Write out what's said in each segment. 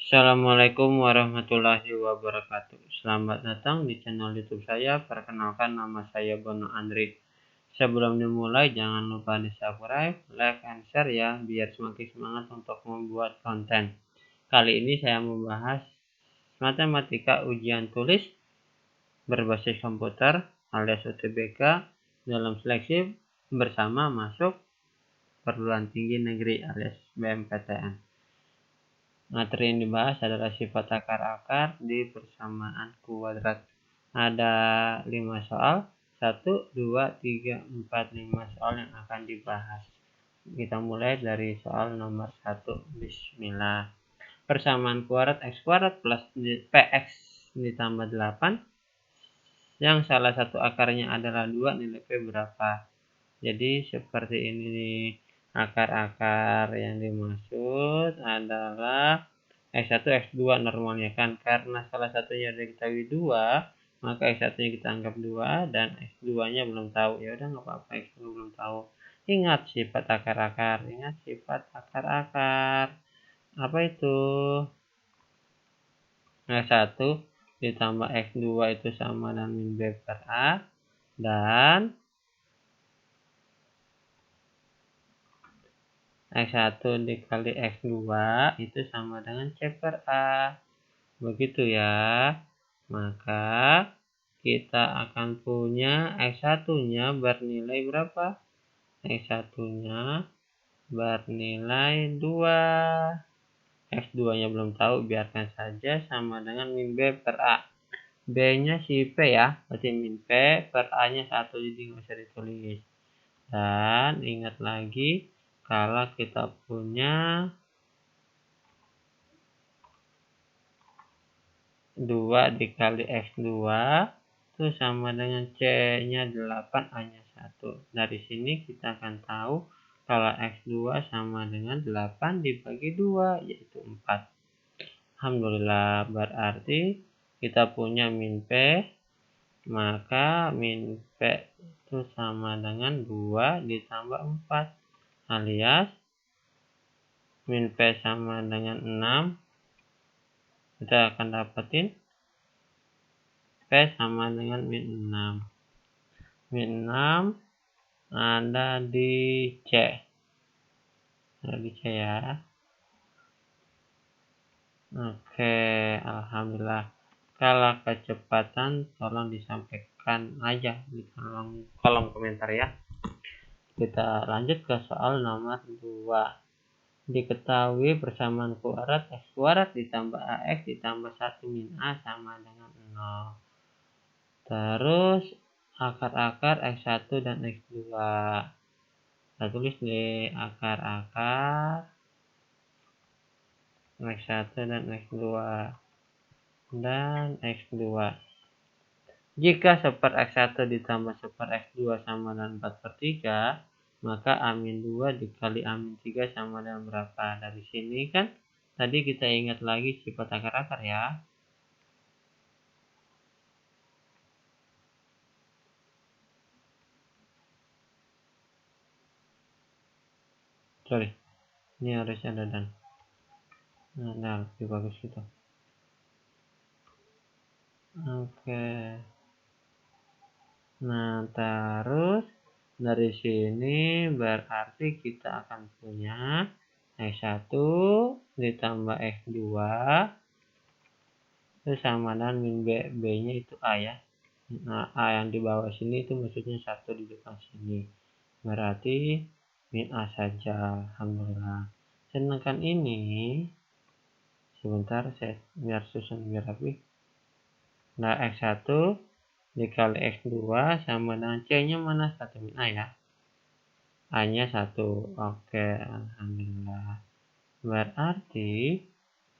Assalamualaikum warahmatullahi wabarakatuh. Selamat datang di channel YouTube saya. Perkenalkan, nama saya Bono Andri. Sebelum dimulai, jangan lupa di subscribe, like, and share ya, biar semakin semangat untuk membuat konten. Kali ini saya membahas matematika ujian tulis berbasis komputer alias UTBK dalam seleksi bersama masuk perguruan tinggi negeri alias BMPTN. Materi yang dibahas adalah sifat akar-akar di persamaan kuadrat. Ada 5 soal, 1, 2, 3, 4, 5 soal yang akan dibahas. Kita mulai dari soal nomor 1. Bismillah. Persamaan kuadrat x kuadrat plus px ditambah 8, yang salah satu akarnya adalah 2, nilai p berapa? Jadi seperti ini nih. Akar-akar yang dimaksud adalah X1, X2 normalnya kan, karena salah satunya diketahui 2, maka X1-nya kita anggap 2 dan X2-nya belum tahu. Ya udah nggak apa-apa, X2 belum tahu. Ingat sifat akar-akar, Apa itu? X1 ditambah X2 itu sama dengan min B per A, dan X1 dikali X2 itu sama dengan C per A. Begitu ya. Maka kita akan punya X1-nya bernilai berapa? X1-nya bernilai 2. X2-nya belum tahu, biarkan saja, sama dengan min B per A. B-nya si P ya, berarti min P per A-nya 1, jadi nggak usah ditulis. Dan ingat lagi, kalau kita punya 2 dikali X2 itu sama dengan C-nya 8, A-nya 1. Dari sini kita akan tahu kalau X2 sama dengan 8 dibagi 2, yaitu 4. Alhamdulillah, berarti kita punya min P, maka min P itu sama dengan 2 ditambah 4, alias min P sama dengan 6. Kita akan dapetin P sama dengan min 6. Min 6 ada di C. Ada di C ya. Oke, alhamdulillah. Kalau kecepatan tolong disampaikan aja di kolom komentar ya. Kita lanjut ke soal nomor 2. Diketahui persamaan kuadrat x kuadrat ditambah ax ditambah 1 min a sama dengan 0. Terus akar-akar x1 dan x2. Kita tulis nih akar-akar x1 dan x2 dan x2. Jika 1/x1 ditambah 1/x2 sama dengan 4/3, maka A-2 dikali A-3 sama dengan berapa? Dari sini kan tadi kita ingat lagi sifat akar-akar ya. Sorry, ini harus ada dan. Nah, lebih bagus gitu. Oke. Nah, terus dari sini berarti kita akan punya X1 ditambah X2 itu sama dengan min B. B-nya itu A ya. Nah, A yang di bawah sini itu maksudnya 1 di depan sini. Berarti min A saja. Alhamdulillah. Sedangkan ini, sebentar saya biar susun biar rapi. Nah, X1 dikali X2 sama dengan C-nya mana? 1 min A ya. A-nya 1. Oke, alhamdulillah. Berarti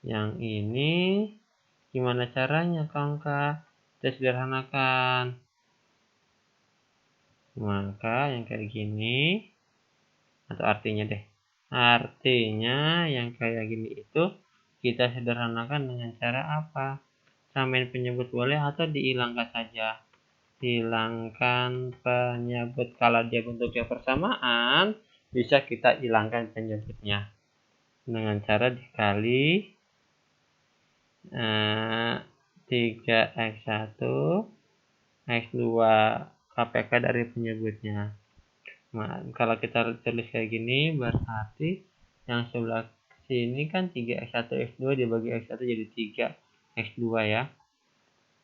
yang ini gimana caranya kawan-kawan? Kita sederhanakan. Maka yang kayak gini, atau artinya deh. Artinya yang kayak gini itu kita sederhanakan dengan cara apa? Samain penyebut boleh atau dihilangkan saja. Hilangkan penyebut. Kalau dia bentuknya persamaan, bisa kita hilangkan penyebutnya dengan cara dikali 3x1 x2 KPK dari penyebutnya. Nah, kalau kita tulis kayak gini berarti yang sebelah sini kan 3x1 x2 dibagi x1 jadi 3x2 ya.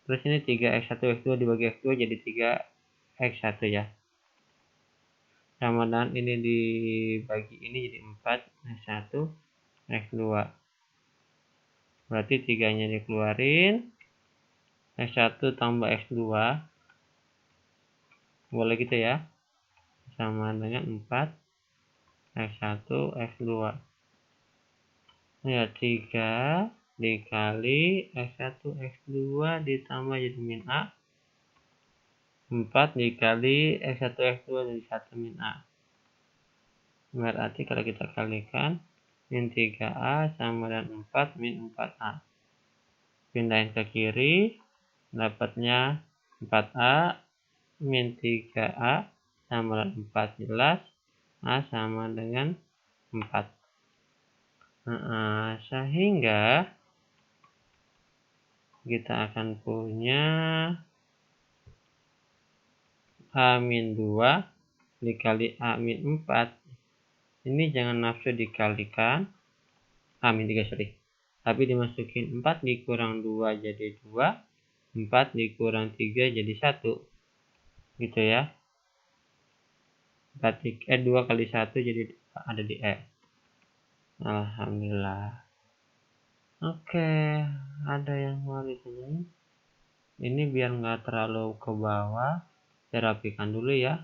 Terus ini 3x1 x2 dibagi x2 jadi 3x1 ya. Sama dengan ini dibagi ini jadi 4x1 x2. Berarti 3-nya dikeluarin. x1 tambah x2. Boleh gitu ya. Sama dengan 4x1 x2. Ya, 3 dikali x1 x2 ditambah jadi min A. 4 dikali x1 x2 jadi 1 min A. Berarti kalau kita kalikan, min 3A sama dengan 4 min 4A. Pindahin ke kiri, dapatnya 4A min 3A sama dengan 14. A sama dengan 4. Sehingga kita akan punya A-2 dikali A-4. Ini jangan nafsu dikalikan. A-3 sorry. Tapi dimasukin 4 dikurang 2 jadi 2. 4 dikurang 3 jadi 1. Gitu ya. 2 kali 1 jadi ada di E. Alhamdulillah. Oke, ada yang mau ditanyain? Ini biar nggak terlalu ke bawah, saya rapikan dulu ya.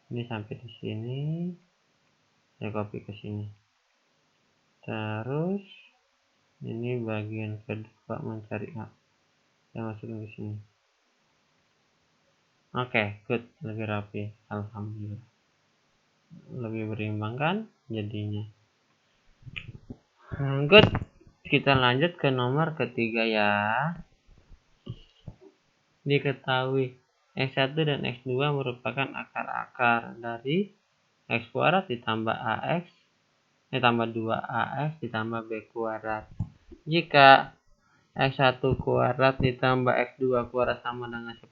Ini sampai di sini, saya copy ke sini. Terus ini bagian kedua mencari A, saya masukin ke sini. Oke, good, lebih rapi, alhamdulillah. Lebih berimbang kan jadinya. Good, kita lanjut ke nomor ketiga ya. Diketahui x1 dan x2 merupakan akar-akar dari x kuadrat ditambah ax tambah 2ax ditambah b kuadrat. Jika x1 kuadrat ditambah x2 kuadrat sama dengan 10,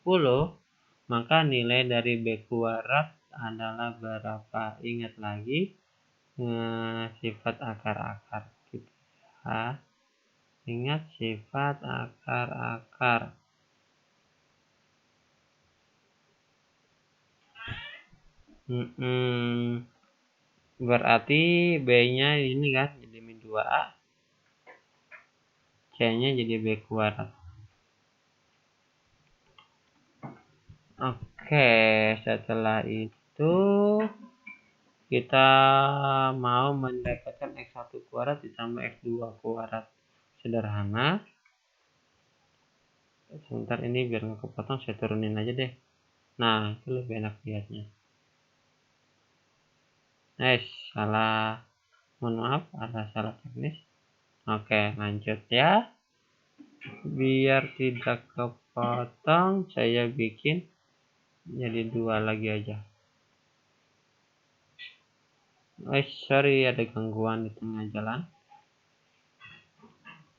maka nilai dari b kuadrat adalah berapa? Ingat lagi sifat akar-akar kita. Ingat sifat akar-akar. Berarti B-nya ini kan jadi min 2A. C-nya jadi B kuadrat. Oke, setelah itu kita mau mendapatkan X1 kuadrat ditambah X2 kuadrat. Sederhana. Sebentar ini biar nggak kepotong, saya turunin aja deh. Nah, itu lebih enak lihatnya. Salah. Mohon maaf, ada salah teknis. Oke, lanjut ya. Biar tidak kepotong, saya bikin jadi 2 lagi aja. Sorry, ada gangguan di tengah jalan.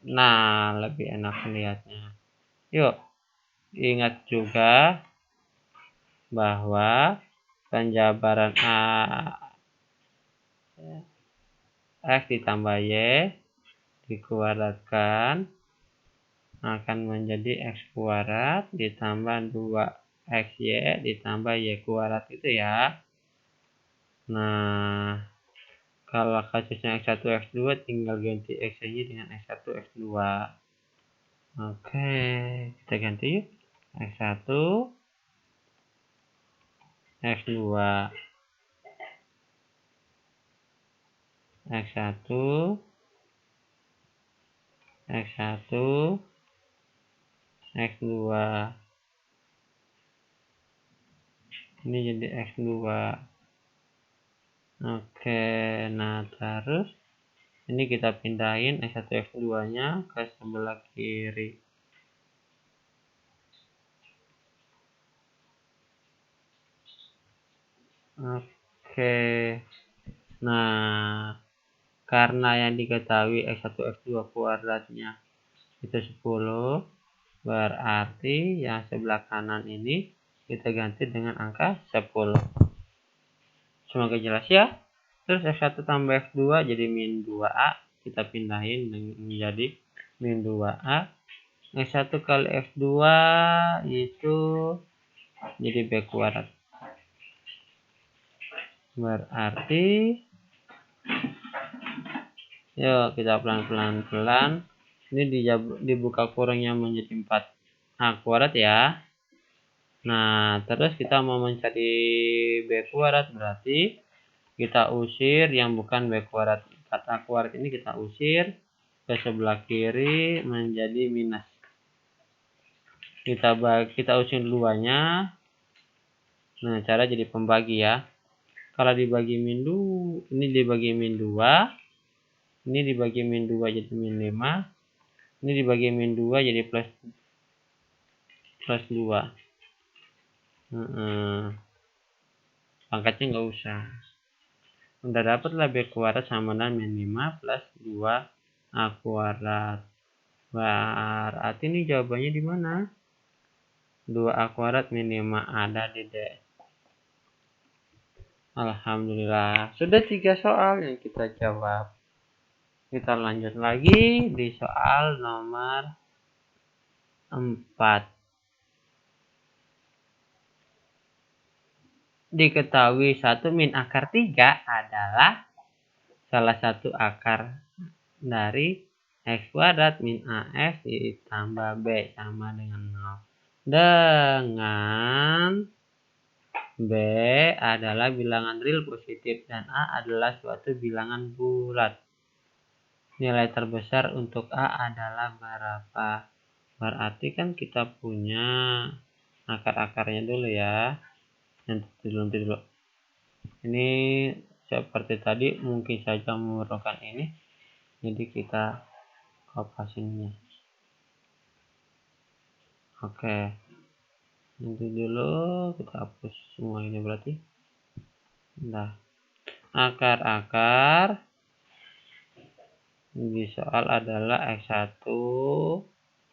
Nah, lebih enak lihatnya. Yuk, ingat juga bahwa penjabaran X ditambah Y dikuadratkan akan menjadi X kuadrat ditambah 2XY ditambah Y kuadrat itu ya. Nah, kalau kasusnya X1, X2 tinggal ganti X-nya dengan X1, X2. Oke, kita ganti yuk. X1, X2. X1, X1, X2. Ini jadi X2. Oke, nah terus ini kita pindahin X1, X2 nya ke sebelah kiri. Oke, nah Karena yang diketahui X1 X2 kuadratnya itu 10, berarti yang sebelah kanan ini kita ganti dengan angka 10. Semoga jelas ya. Terus X1 tambah X2 jadi min 2A, kita pindahin menjadi min 2A. X1 kali X2 itu jadi B kuadrat. Berarti yuk kita pelan-pelan. Ini dibuka kurangnya menjadi 4A kuadrat ya. Nah, terus kita mau mencari B kuadrat, berarti kita usir yang bukan B kuadrat. 4A kuadrat ini kita usir ke sebelah kiri menjadi minus. Kita usir duanya. Nah, cara jadi pembagi ya. Kalau dibagi min 2, ini dibagi min 2. Ini dibagi min 2 jadi min 5. Ini dibagi min 2 jadi plus 2. Pangkatnya nggak usah. Udah dapet lah B kuadrat sama dengan min 5 plus 2A kuadrat. Berarti ini jawabannya di mana? 2A kuadrat min 5 ada di D. Alhamdulillah. Sudah 3 soal yang kita jawab. Kita lanjut lagi di soal nomor 4. Diketahui 1 min akar 3 adalah salah satu akar dari X kuadrat min AX ditambah B sama dengan 0. Dengan B adalah bilangan real positif dan A adalah suatu bilangan bulat. Nilai terbesar untuk A adalah berapa? Berarti kan kita punya akar-akarnya dulu ya. Nanti dulu. Ini seperti tadi mungkin saja memerlukan ini. Jadi kita kopasinnya. Oke. Nanti dulu kita hapus semua ini berarti. Nah, akar-akar di soal adalah X1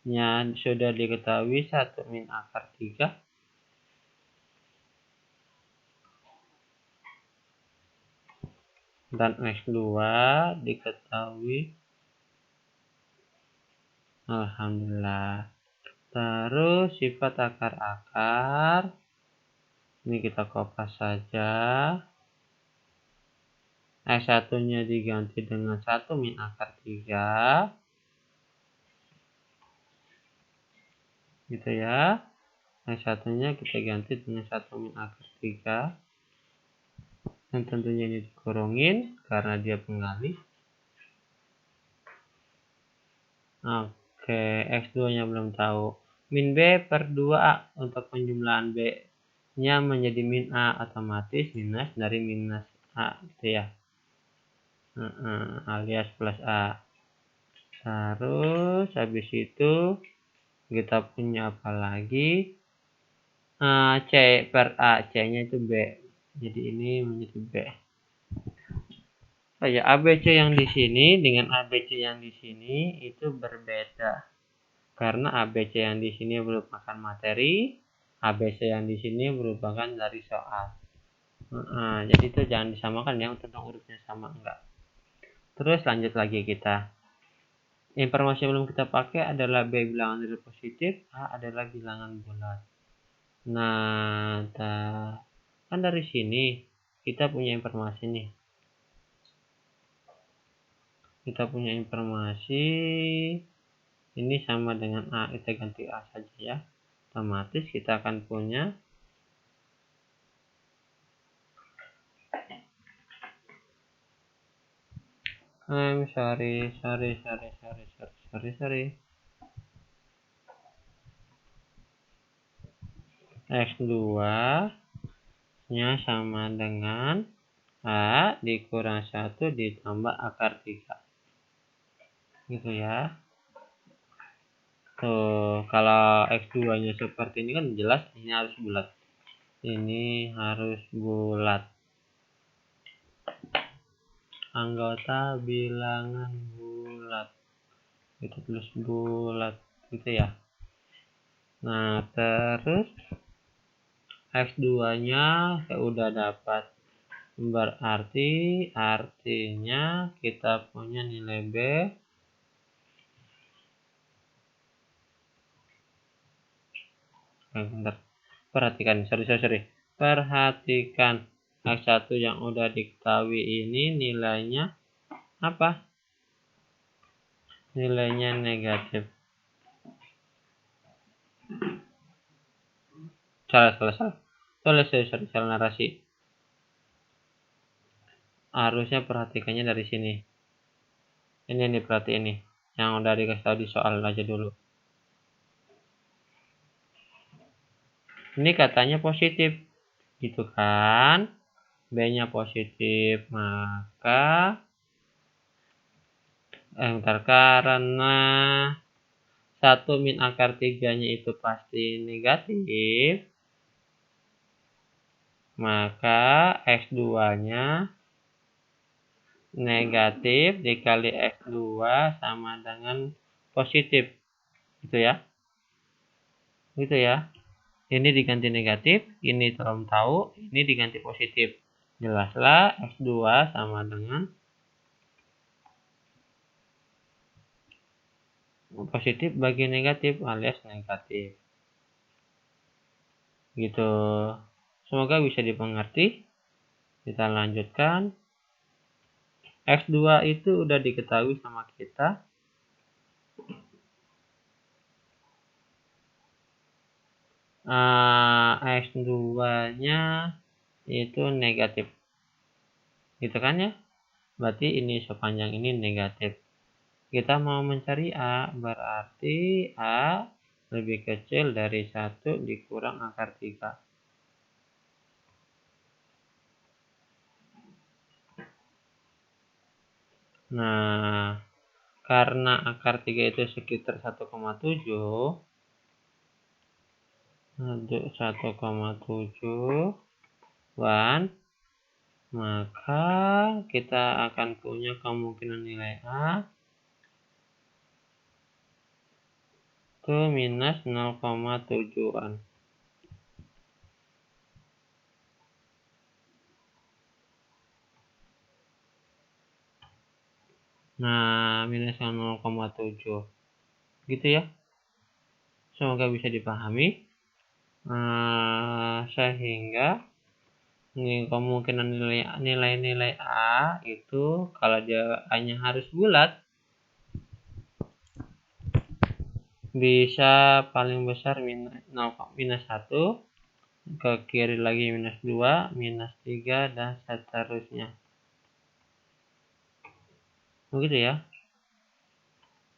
nya sudah diketahui 1 min akar 3 dan X2 diketahui. Alhamdulillah. Terus sifat akar-akar ini kita kopas saja. X1 nya diganti dengan 1 min akar 3 gitu ya. X1 nya kita ganti dengan 1 min akar 3 dan tentunya ini dikurungin karena dia pengalih. Oke, X2 nya belum tahu. Min B per 2A untuk penjumlahan B nya menjadi min A, otomatis minus dari minus A gitu ya. Alias plus A. Terus habis itu kita punya apa lagi? C per A, C nya itu B, jadi ini menjadi B. Oh ya, ABC yang di sini dengan ABC yang di sini itu berbeda. Karena ABC yang di sini merupakan materi, ABC yang di sini merupakan dari soal. Jadi itu jangan disamakan ya, untuk urutnya sama enggak. Terus lanjut lagi kita. Informasi yang belum kita pakai adalah B bilangan real positif, A adalah bilangan bulat. Nah, kan dari sini kita punya informasi nih. Kita punya informasi ini sama dengan A, kita ganti A saja ya. Otomatis kita akan punya X2 nya sama dengan A dikurang 1 ditambah akar 3 gitu ya. Tuh, kalau X2 nya seperti ini kan jelas ini harus bulat. Ini harus bulat. anggota bilangan bulat. Kita tulis bulat gitu ya. Nah, terus X2-nya saya udah dapat. Berarti artinya kita punya nilai B bentar. Perhatikan, sorry. Perhatikan X1 yang udah diketahui ini nilainya apa? Nilainya negatif. Salah. Salah narasi. Harusnya perhatikannya dari sini. Ini yang diperhatiin nih. Yang udah dikasih tahu di soal aja dulu. Ini katanya positif. Gitu kan? B-nya positif. Maka karena 1 min akar 3-nya itu pasti negatif, maka X2-nya negatif dikali X2 sama dengan positif. Gitu ya. Ini diganti negatif, ini belum tahu, ini diganti positif. Jelaslah X2 sama dengan positif bagi negatif alias negatif. Gitu. Semoga bisa dimengerti. Kita lanjutkan. X2 itu udah diketahui sama kita. X2-nya itu negatif. Gitu kan ya? Berarti ini sepanjang ini negatif. Kita mau mencari A, berarti A lebih kecil dari 1 dikurang akar 3. Nah, karena akar 3 itu sekitar 1,7, maka kita akan punya kemungkinan nilai A itu minus 0,7-an. Nah, minus 0,7. Gitu ya. Semoga bisa dipahami. Sehingga kemungkinan nilai A itu kalau dia hanya harus bulat bisa paling besar minus 1, ke kiri lagi minus 2, minus 3, dan seterusnya. Begitu ya.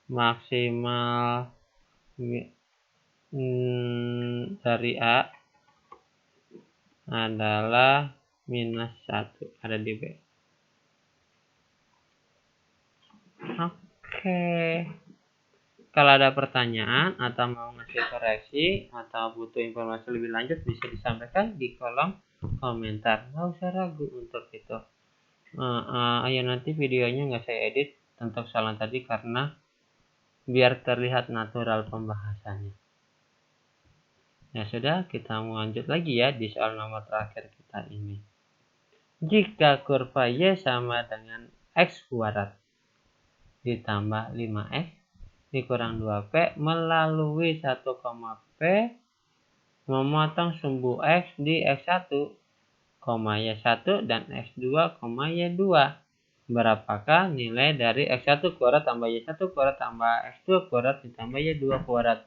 Maksimal dari A adalah minus 1, ada di B. Oke. Kalau ada pertanyaan atau mau ngasih koreksi atau butuh informasi lebih lanjut bisa disampaikan di kolom komentar. Nggak usah ragu untuk itu. Ayo nanti videonya nggak saya edit untuk soal tadi karena biar terlihat natural pembahasannya. Ya sudah, kita mau lanjut lagi ya di soal nomor terakhir kita ini. Jika kurva Y sama dengan X kuadrat ditambah 5X dikurang 2P melalui 1, P memotong sumbu X di X1, Y1 dan X2, Y2. Berapakah nilai dari X1 kuadrat tambah Y1 kuadrat tambah X2 kuadrat ditambah Y2 kuadrat?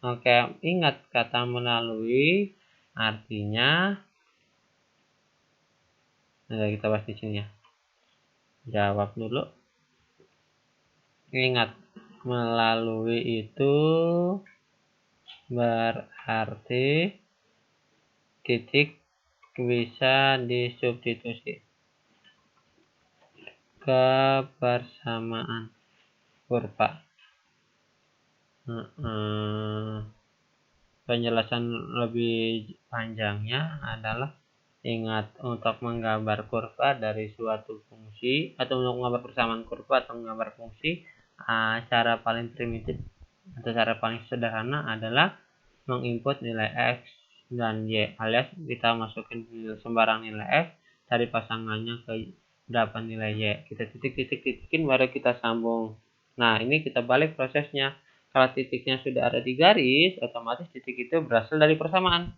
Oke, ingat kata melalui artinya. Nah, kita bahas di sini ya. Jawab dulu. Ingat, melalui itu berarti titik bisa disubstitusi ke persamaan kurva. Penjelasan lebih panjangnya adalah Ingat, untuk menggambar kurva dari suatu fungsi atau untuk menggambar persamaan kurva atau menggambar fungsi, cara paling primitif atau cara paling sederhana adalah menginput nilai x dan y, alias kita masukin sembarang nilai x dari pasangannya ke dapat nilai y, kita titik-titik-titikin baru kita sambung. Nah, ini kita balik prosesnya. Kalau titiknya sudah ada di garis, otomatis titik itu berasal dari persamaan.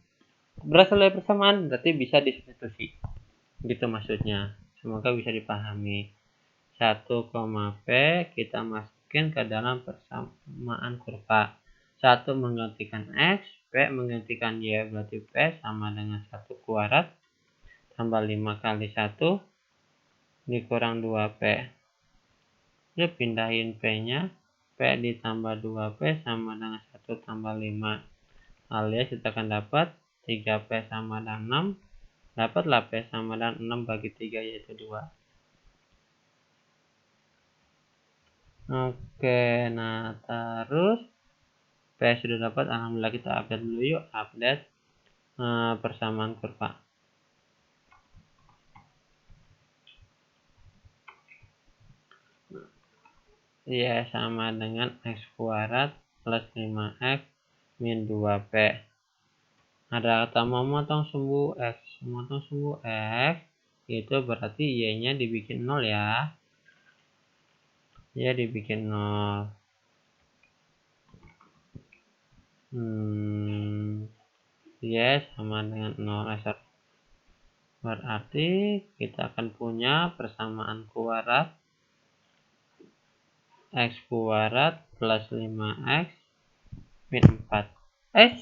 Berarti bisa disubstitusi. Gitu maksudnya. Semoga bisa dipahami. 1, P kita masukin ke dalam persamaan kurva. 1 menggantikan X, P menggantikan Y. Berarti P sama dengan 1 kuadrat tambah 5 kali 1 dikurang 2P. Yuk pindahin P-nya. P ditambah 2P sama dengan 1 tambah 5. Alias kita akan dapat 3P sama dengan 6. Dapatlah P sama dengan 6 bagi 3 yaitu 2. Oke, nah terus P sudah dapat. Alhamdulillah, kita update dulu yuk. Update persamaan kurva. Y sama dengan X kuadrat plus 5X min 2P. Ada kata memotong sumbu X. Memotong sumbu X itu berarti Y-nya dibikin 0 ya. Y dibikin 0. Y sama dengan 0. Berarti kita akan punya persamaan kuadrat X kuadrat plus 5X min 4.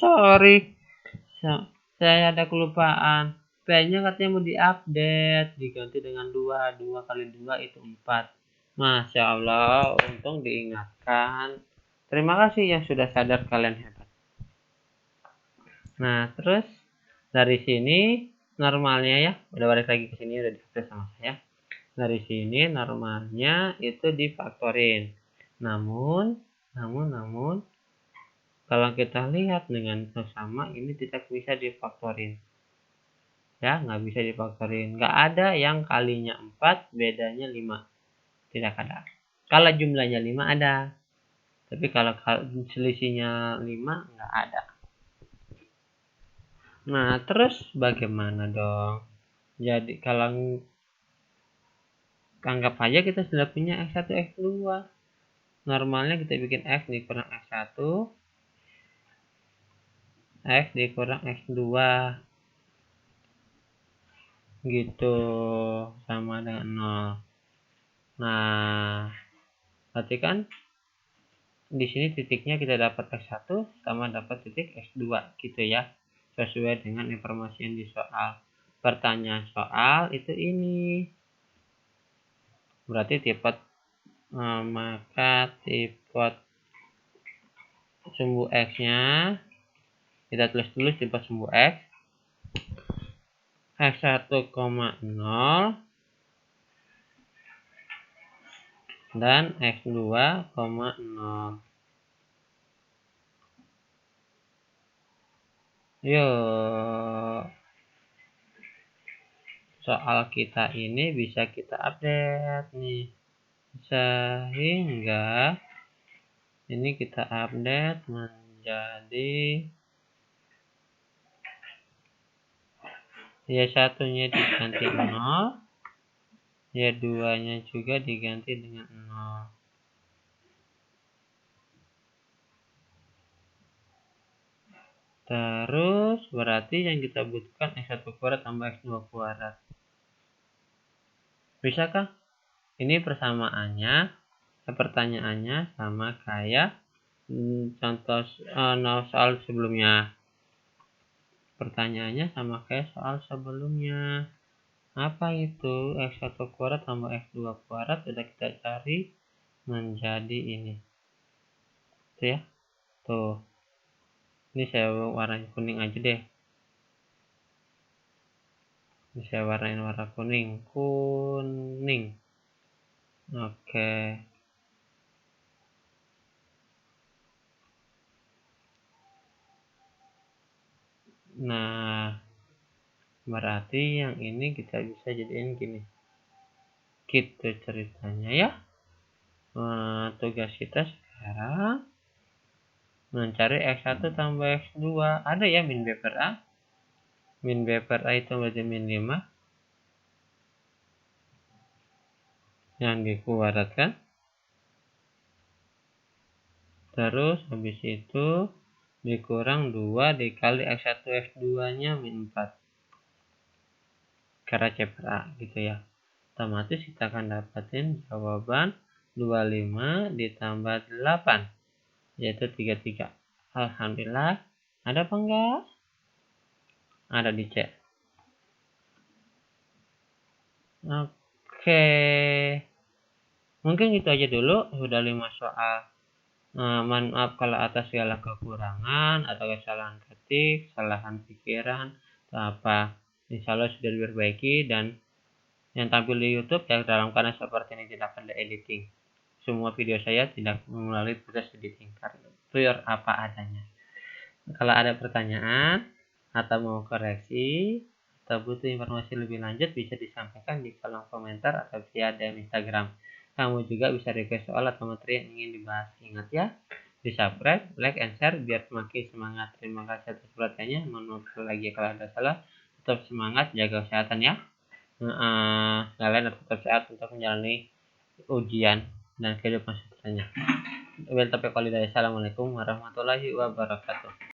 Sorry. Saya ada kelupaan. P-nya katanya mau diupdate. Diganti dengan 2. 2 kali 2 itu 4. Masya Allah. Untung diingatkan. Terima kasih yang sudah sadar, kalian hebat. Nah, terus dari sini normalnya ya. Udah balik lagi ke sini, udah diupdate sama saya. Dari sini normalnya itu difaktorin. Namun kalau kita lihat dengan sesama ini tidak bisa difaktorin. Ya, nggak bisa difaktorin. Nggak ada yang kalinya 4, bedanya 5. Tidak ada. Kalau jumlahnya 5 ada. Tapi kalau selisihnya 5, nggak ada. Nah, terus bagaimana dong? Jadi, kalau anggap aja kita sudah punya X1, X2. Normalnya kita bikin X dikurang X1. X dikurang X2. Gitu, sama dengan 0. Nah, berarti kan di sini titiknya kita dapat X1 sama dapat titik X2 gitu ya, sesuai dengan informasi yang di soal. Pertanyaan soal itu ini. Berarti maka tipe sumbu X-nya kita tulis dulu tipe sumbu X. X1, 0 dan X2, 0. Yuk, soal kita ini bisa kita update nih, sehingga ini kita update menjadi Y1 nya diganti 0, Y2 nya juga diganti dengan 0. Terus berarti yang kita butuhkan X1 kuadrat tambah X2 kuadrat. Bisakah? Ini persamaannya, pertanyaannya sama kayak contoh soal sebelumnya. Pertanyaannya sama kayak soal sebelumnya. Apa itu? X1 kuadrat tambah X2 kuadrat sudah kita cari menjadi ini. Tuh ya. Tuh. Ini saya warna kuning aja deh. Ini saya warnain warna kuning. Kuning. Oke. Nah, Berarti yang ini kita bisa jadiin gini. Gitu ceritanya ya. Tugas kita sekarang mencari X1 tambah X2. Ada ya min B per A. Min B per A itu berarti min 5. Yang dikuadratkan. Terus habis itu dikurang 2 dikali X1 X2 nya min 4. Karena C per A gitu ya. Otomatis kita akan dapatin jawaban 25 ditambah 8. Yaitu 33. Alhamdulillah. Ada apa enggak? Ada di C. Oke. Mungkin itu aja dulu. Sudah 5 soal. Mohon maaf kalau atas segala kekurangan atau kesalahan ketik, kesalahan pikiran, atau apa. Insya Allah sudah diperbaiki dan yang tampil di YouTube ya dalam keadaan seperti ini tidak ada editing. Semua video saya tidak melalui proses editing karena pure apa adanya. Kalau ada pertanyaan atau mau koreksi atau butuh informasi lebih lanjut bisa disampaikan di kolom komentar atau via DM Instagram. Kamu juga bisa request soal atau materi yang ingin dibahas. Ingat ya, di subscribe, like, and share biar semakin semangat. Terima kasih atas perhatiannya. Mohon maaf lagi kalau ada salah. Tetap semangat, jaga kesehatan ya. Kalian tetap sehat untuk menjalani ujian dan kehidupan seterusnya. Assalamualaikum warahmatullahi wabarakatuh.